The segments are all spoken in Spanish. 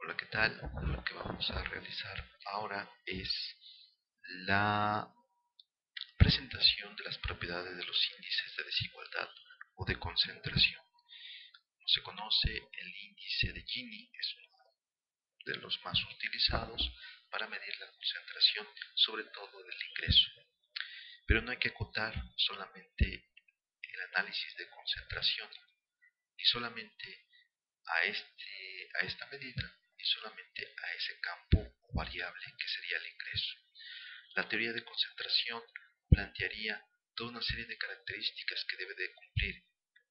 Hola, ¿qué tal? Lo que vamos a realizar ahora es la presentación de las propiedades de los índices de desigualdad o de concentración. Como se conoce, el índice de Gini es uno de los más utilizados para medir la concentración, sobre todo del ingreso. Pero no hay que acotar solamente el análisis de concentración, ni solamente a esta medida, ni solamente a ese campo o variable que sería el ingreso. La teoría de concentración plantearía toda una serie de características que debe de cumplir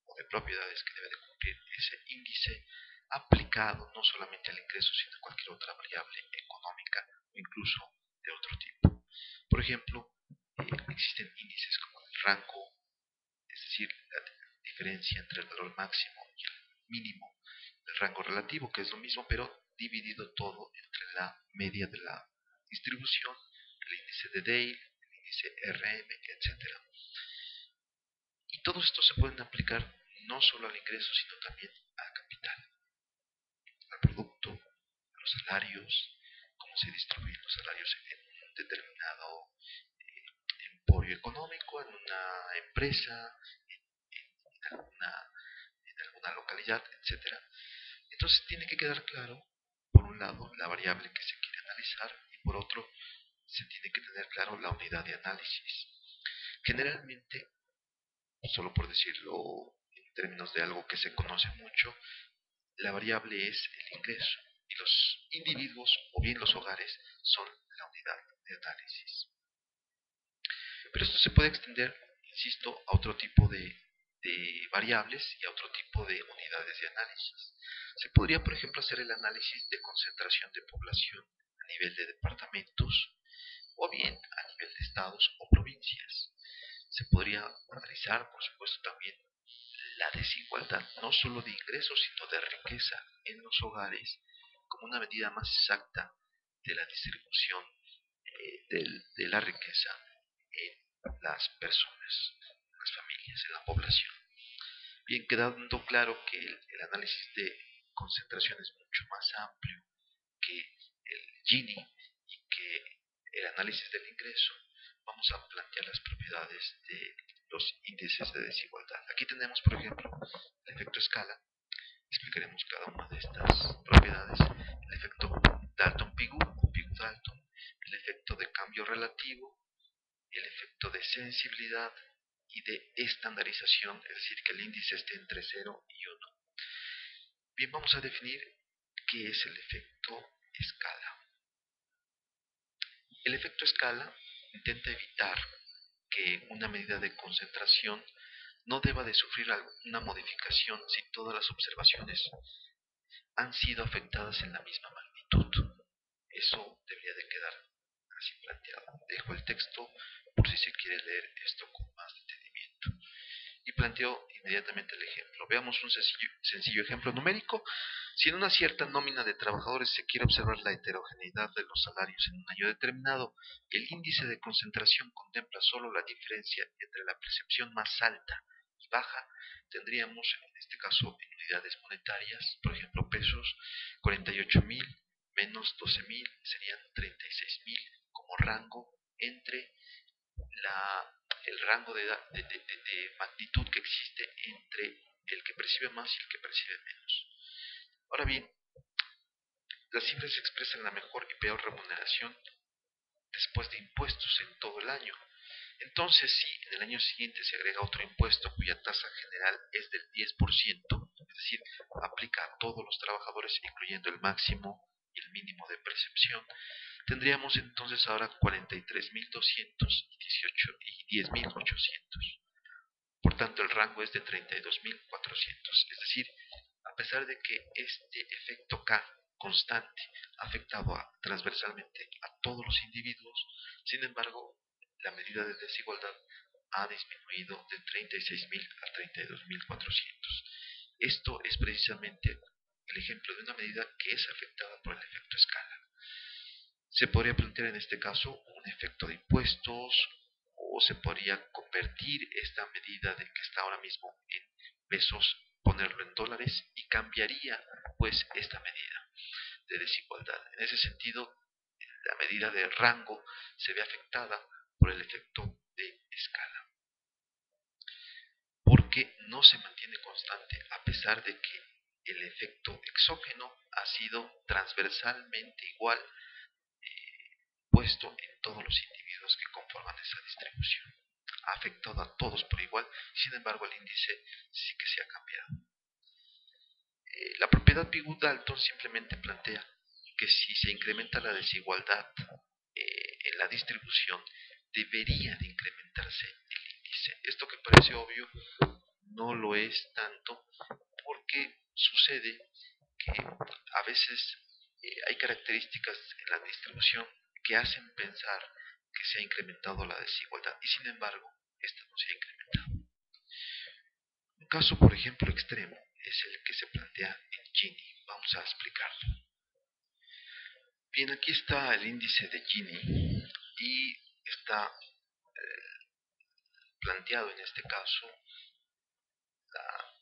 o de propiedades que debe de cumplir ese índice aplicado no solamente al ingreso sino a cualquier otra variable económica o incluso de otro tipo. Por ejemplo, existen índices como el rango, es decir, la diferencia entre el valor máximo y el mínimo del rango relativo, que es lo mismo, pero dividido todo entre la media de la distribución, el índice de Dale, el índice RM, etcétera. Y todos estos se pueden aplicar no solo al ingreso, sino también al capital, al producto, a los salarios, cómo se distribuyen los salarios en un determinado emporio económico, en una empresa, en alguna localidad, etcétera. Entonces tiene que quedar claro, por un lado, la variable que se quiere analizar y por otro, se tiene que tener claro la unidad de análisis. Generalmente, solo por decirlo en términos de algo que se conoce mucho, la variable es el ingreso y los individuos o bien los hogares son la unidad de análisis. Pero esto se puede extender, insisto, a otro tipo de variables y a otro tipo de unidades de análisis. Se podría, por ejemplo, hacer el análisis de concentración de población a nivel de departamentos o bien a nivel de estados o provincias. Se podría analizar, por supuesto, también la desigualdad, no solo de ingresos, sino de riqueza en los hogares, como una medida más exacta de la distribución de la riqueza en las personas, en las familias, en la población. Bien, quedando claro que el análisis de concentración es mucho más amplio que el Gini y que el análisis del ingreso, vamos a plantear las propiedades de los índices de desigualdad. Aquí tenemos, por ejemplo, el efecto escala. Explicaremos cada una de estas propiedades. El efecto Dalton-Pigou o Pigou-Dalton, el efecto de cambio relativo, el efecto de sensibilidad y de estandarización, es decir, que el índice esté entre 0 y 1. Bien, vamos a definir qué es el efecto escala. El efecto escala intenta evitar que una medida de concentración no deba de sufrir una modificación si todas las observaciones han sido afectadas en la misma magnitud. Eso debería de quedar así planteado. Dejo el texto por si se quiere leer esto con más detenimiento. Y planteo inmediatamente el ejemplo. Veamos un sencillo ejemplo numérico. Si en una cierta nómina de trabajadores se quiere observar la heterogeneidad de los salarios en un año determinado, el índice de concentración contempla solo la diferencia entre la percepción más alta y baja, tendríamos en este caso en unidades monetarias, por ejemplo pesos, 48.000 menos 12.000 serían 36.000 como rango entre la, el rango de magnitud que existe entre el que percibe más y el que percibe menos. Ahora bien, las cifras expresan la mejor y peor remuneración después de impuestos en todo el año. Entonces, si en el año siguiente se agrega otro impuesto cuya tasa general es del 10%, es decir, aplica a todos los trabajadores incluyendo el máximo y el mínimo de percepción, tendríamos entonces ahora 43.200 y 10.800. Por tanto, el rango es de 32.400. Es decir, a pesar de que este efecto K constante ha afectado transversalmente a todos los individuos, sin embargo, la medida de desigualdad ha disminuido de 36.000 a 32.400. Esto es precisamente el ejemplo de una medida que es afectada por el efecto escala. Se podría plantear en este caso un efecto de impuestos o se podría convertir esta medida de que está ahora mismo en pesos, ponerlo en dólares y cambiaría pues esta medida. de desigualdad. En ese sentido, la medida de rango se ve afectada por el efecto de escala, porque no se mantiene constante a pesar de que el efecto exógeno ha sido transversalmente igual puesto en todos los individuos que conforman esa distribución. Ha afectado a todos por igual, sin embargo el índice sí que se ha cambiado. La propiedad Pigou-Dalton simplemente plantea que si se incrementa la desigualdad en la distribución, debería de incrementarse el índice. Esto que parece obvio no lo es tanto, porque sucede que a veces hay características en la distribución que hacen pensar que se ha incrementado la desigualdad y sin embargo esta no se ha incrementado. Un caso, por ejemplo, extremo es el que se plantea en Gini. Vamos a explicarlo. Bien, aquí está el índice de Gini y está planteado en este caso la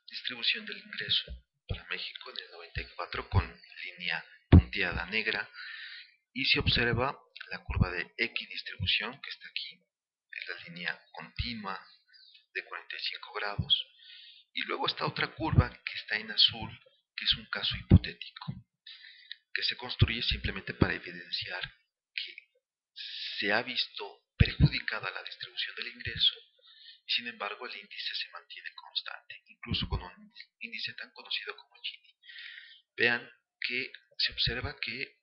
distribución del ingreso para México en el 94 con línea punteada negra, y se observa la curva de equidistribución que está aquí, es la línea continua de 45 grados, y luego está otra curva que está en azul, que es un caso hipotético, que se construye simplemente para evidenciar que se ha visto perjudicada la distribución del ingreso, y sin embargo el índice se mantiene constante, incluso con un índice tan conocido como Gini. Vean que se observa que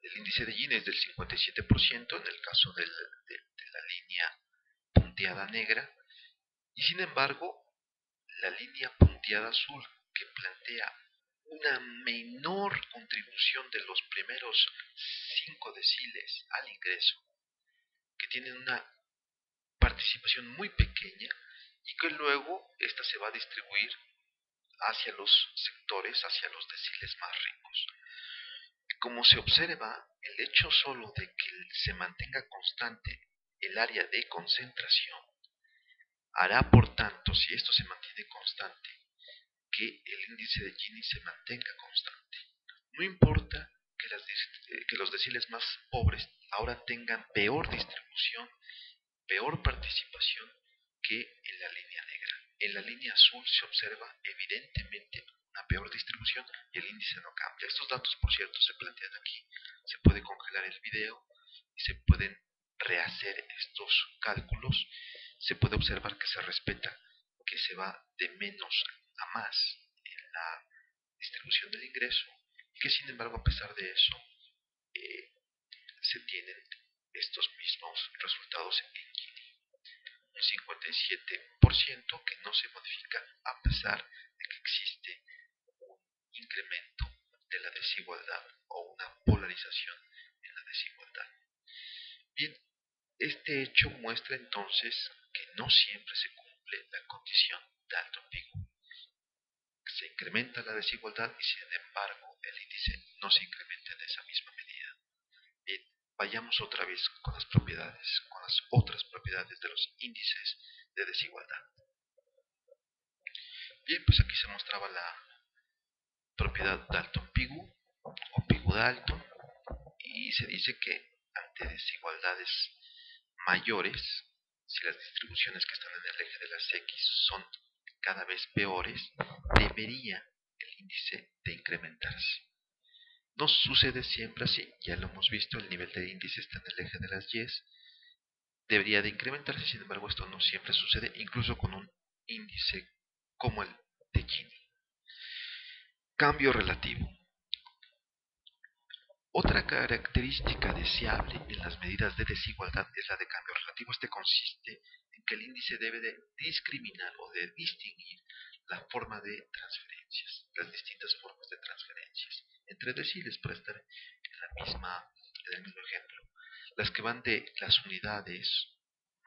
el índice de Gini es del 57% en el caso de la línea punteada negra, y sin embargo la línea punteada azul, que plantea una menor contribución de los primeros 5 deciles al ingreso, que tienen una participación muy pequeña y que luego esta se va a distribuir hacia los sectores, hacia los deciles más ricos. Como se observa, el hecho solo de que se mantenga constante el área de concentración hará, por tanto, si esto se mantiene constante, que el índice de Gini se mantenga constante. No importa que los deciles más pobres ahora tengan peor distribución, peor participación que en la línea negra. En la línea azul se observa evidentemente una peor distribución y el índice no cambia. Estos datos, por cierto, se plantean aquí. Se puede congelar el video y se pueden rehacer estos cálculos. Se puede observar que se respeta, que se va de menos a más en la distribución del ingreso y que sin embargo, a pesar de eso, se tienen estos mismos resultados en Gini. Un 57% que no se modifica a pesar de que existe un incremento de la desigualdad o una polarización en la desigualdad. Bien, este hecho muestra entonces que no siempre se cumple la condición de Dalton-Pigou. Se incrementa la desigualdad y sin embargo el índice no se incrementa en esa misma medida. Bien, vayamos otra vez con las propiedades, con las otras propiedades de los índices de desigualdad. Bien, pues aquí se mostraba la propiedad Dalton-Pigou o Pigou-Dalton, y se dice que ante desigualdades mayores, si las distribuciones que están en el eje de las X son cada vez peores, debería el índice de incrementarse. No sucede siempre así, ya lo hemos visto, el nivel de índice está en el eje de las Y, debería de incrementarse, sin embargo esto no siempre sucede, incluso con un índice como el de Gini. Cambio relativo. Otra característica deseable en las medidas de desigualdad es la de cambio relativo. Este consiste en que el índice debe de discriminar o de distinguir la forma de transferencias, las distintas formas de transferencias entre deciles, para estar en el mismo ejemplo. Las que van de las unidades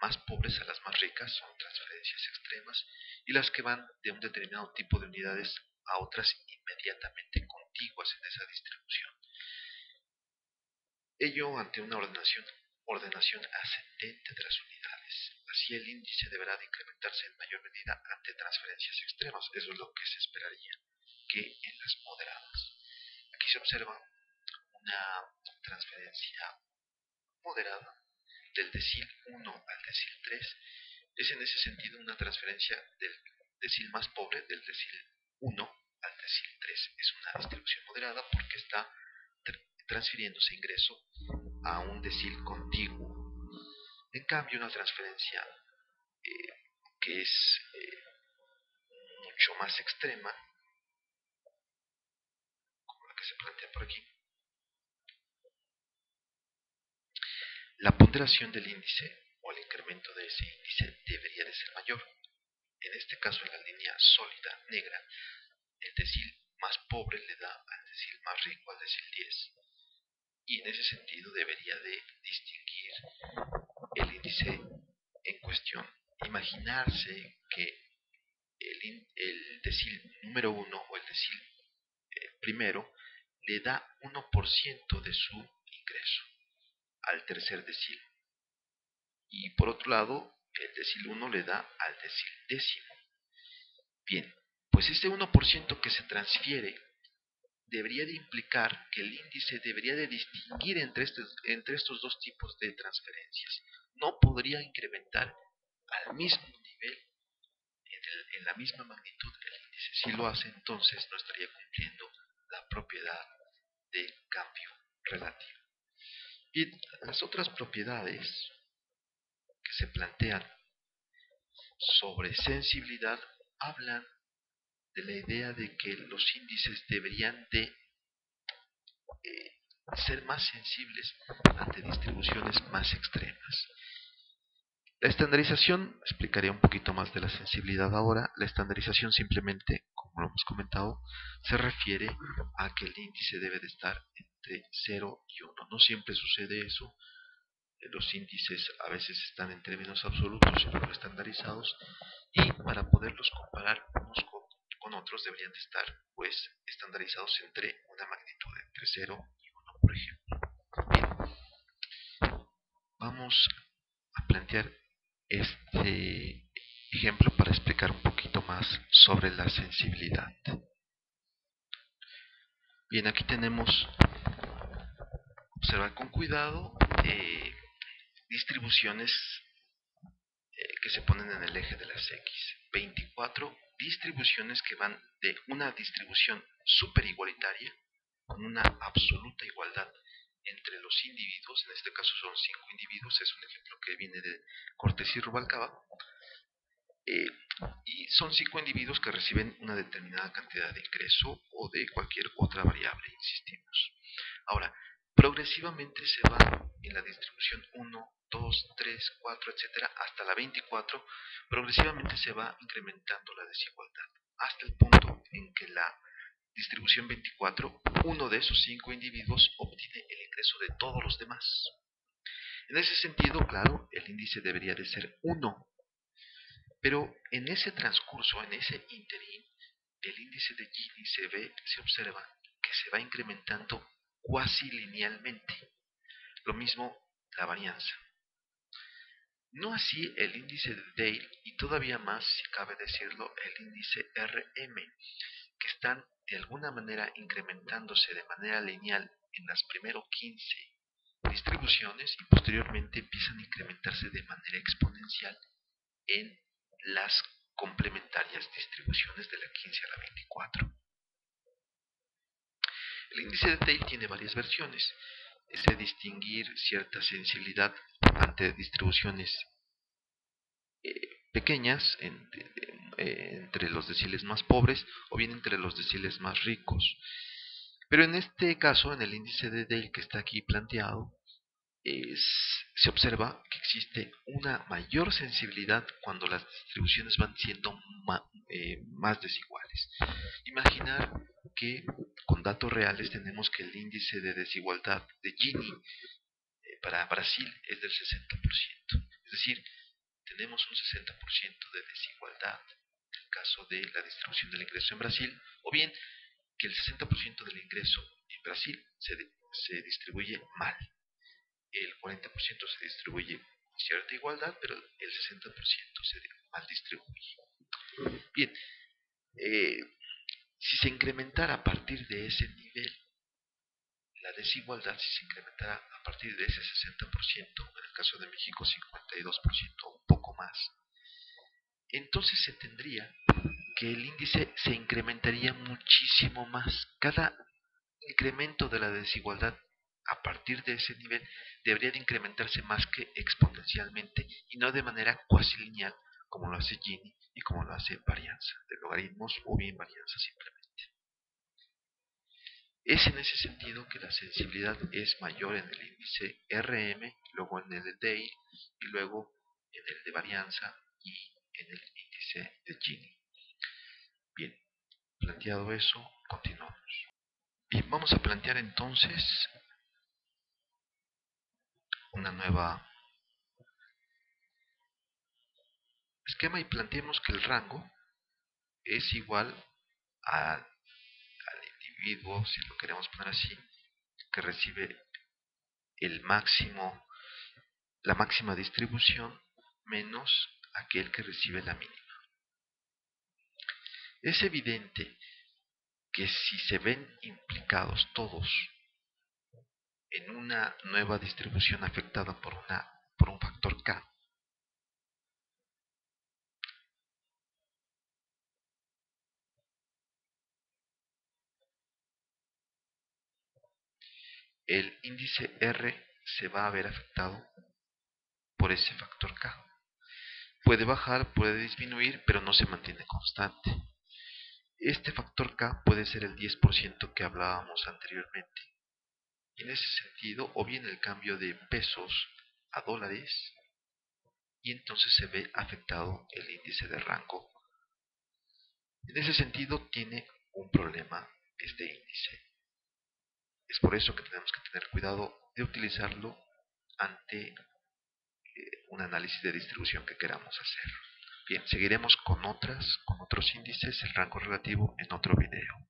más pobres a las más ricas son transferencias extremas, y las que van de un determinado tipo de unidades a otras inmediatamente contiguas en esa distribución. Ello ante una ordenación ascendente de las unidades. Así el índice deberá de incrementarse en mayor medida ante transferencias extremas. Eso es lo que se esperaría que en las moderadas. Aquí se observa una transferencia moderada del decil 1 al decil 3. Es en ese sentido una transferencia del decil más pobre, del decil 1 al decil 3. Es una distribución moderada porque está transfiriéndose ingreso a un decil contiguo. En cambio, una transferencia que es mucho más extrema, como la que se plantea por aquí, la ponderación del índice o el incremento de ese índice debería de ser mayor. En este caso, en la línea sólida negra, el decil más pobre le da al decil más rico, al decil 10. Y en ese sentido debería de distinguir el índice en cuestión. Imaginarse que el decil número 1 o el decil primero le da 1% de su ingreso al tercer decil. Y por otro lado, el decil 1 le da al decil décimo. Bien, pues este 1% que se transfiere debería de implicar que el índice debería de distinguir entre estos dos tipos de transferencias. No podría incrementar al mismo nivel, en la misma magnitud que el índice. Si lo hace, entonces no estaría cumpliendo la propiedad de cambio relativo. Y las otras propiedades que se plantean sobre sensibilidad hablan de la idea de que los índices deberían de ser más sensibles ante distribuciones más extremas. La estandarización, explicaría un poquito más de la sensibilidad ahora. La estandarización simplemente, como lo hemos comentado, se refiere a que el índice debe de estar entre 0 y 1. No siempre sucede eso. Los índices a veces están en términos absolutos pero estandarizados, y para poderlos comparar unos con otros deberían de estar pues estandarizados entre una magnitud entre 0 y 1, por ejemplo. Bien, vamos a plantear este ejemplo para explicar un poquito más sobre la sensibilidad. Bien, aquí tenemos, observar con cuidado, distribuciones que se ponen en el eje de las X. 24 distribuciones que van de una distribución superigualitaria con una absoluta igualdad entre los individuos. En este caso son 5 individuos, es un ejemplo que viene de Cortés y Rubalcaba, y son 5 individuos que reciben una determinada cantidad de ingreso o de cualquier otra variable, insistimos. Ahora, progresivamente se va en la distribución 1, 2, 3, 4, etcétera, hasta la 24, progresivamente se va incrementando la desigualdad, hasta el punto en que la distribución 24, uno de esos 5 individuos obtiene el ingreso de todos los demás. En ese sentido, claro, el índice debería de ser 1, pero en ese transcurso, en ese interín, el índice de Gini se observa que se va incrementando cuasi linealmente. Lo mismo la varianza. No así el índice de Dale, y todavía más, si cabe decirlo, el índice RM, que están de alguna manera incrementándose de manera lineal en las primeros 15 distribuciones y posteriormente empiezan a incrementarse de manera exponencial en las complementarias distribuciones de la 15 a la 24. El índice de Dale tiene varias versiones. Es de distinguir cierta sensibilidad ante distribuciones pequeñas entre los deciles más pobres o bien entre los deciles más ricos. Pero en este caso, en el índice de Dale que está aquí planteado, se observa que existe una mayor sensibilidad cuando las distribuciones van siendo más desiguales. Imaginar que con datos reales tenemos que el índice de desigualdad de Gini para Brasil es del 60%. Es decir, tenemos un 60% de desigualdad en el caso de la distribución del ingreso en Brasil, o bien que el 60% del ingreso en Brasil se distribuye mal. El 40% se distribuye con cierta igualdad, pero el 60% se mal distribuye. Bien, si se incrementara a partir de ese nivel desigualdad, si se incrementara a partir de ese 60%, en el caso de México 52%, un poco más, entonces se tendría que el índice se incrementaría muchísimo más. Cada incremento de la desigualdad a partir de ese nivel debería de incrementarse más que exponencialmente y no de manera cuasi lineal como lo hace Gini y como lo hace varianza de logaritmos o bien varianza simplemente. Es en ese sentido que la sensibilidad es mayor en el índice RM, luego en el de Dale y luego en el de varianza y en el índice de Gini. Bien, planteado eso, continuamos. Bien, vamos a plantear entonces una nueva esquema y planteemos que el rango es igual al individuo, si lo queremos poner así, que recibe el máximo, la máxima distribución menos aquel que recibe la mínima. Es evidente que si se ven implicados todos en una nueva distribución afectada por un factor K, el índice R se va a ver afectado por ese factor K. Puede bajar, puede disminuir, pero no se mantiene constante. Este factor K puede ser el 10% que hablábamos anteriormente. Y en ese sentido, o bien el cambio de pesos a dólares, y entonces se ve afectado el índice de rango. En ese sentido, tiene un problema este índice. Es por eso que tenemos que tener cuidado de utilizarlo ante un análisis de distribución que queramos hacer. Bien, seguiremos con otros índices, el rango relativo, en otro video.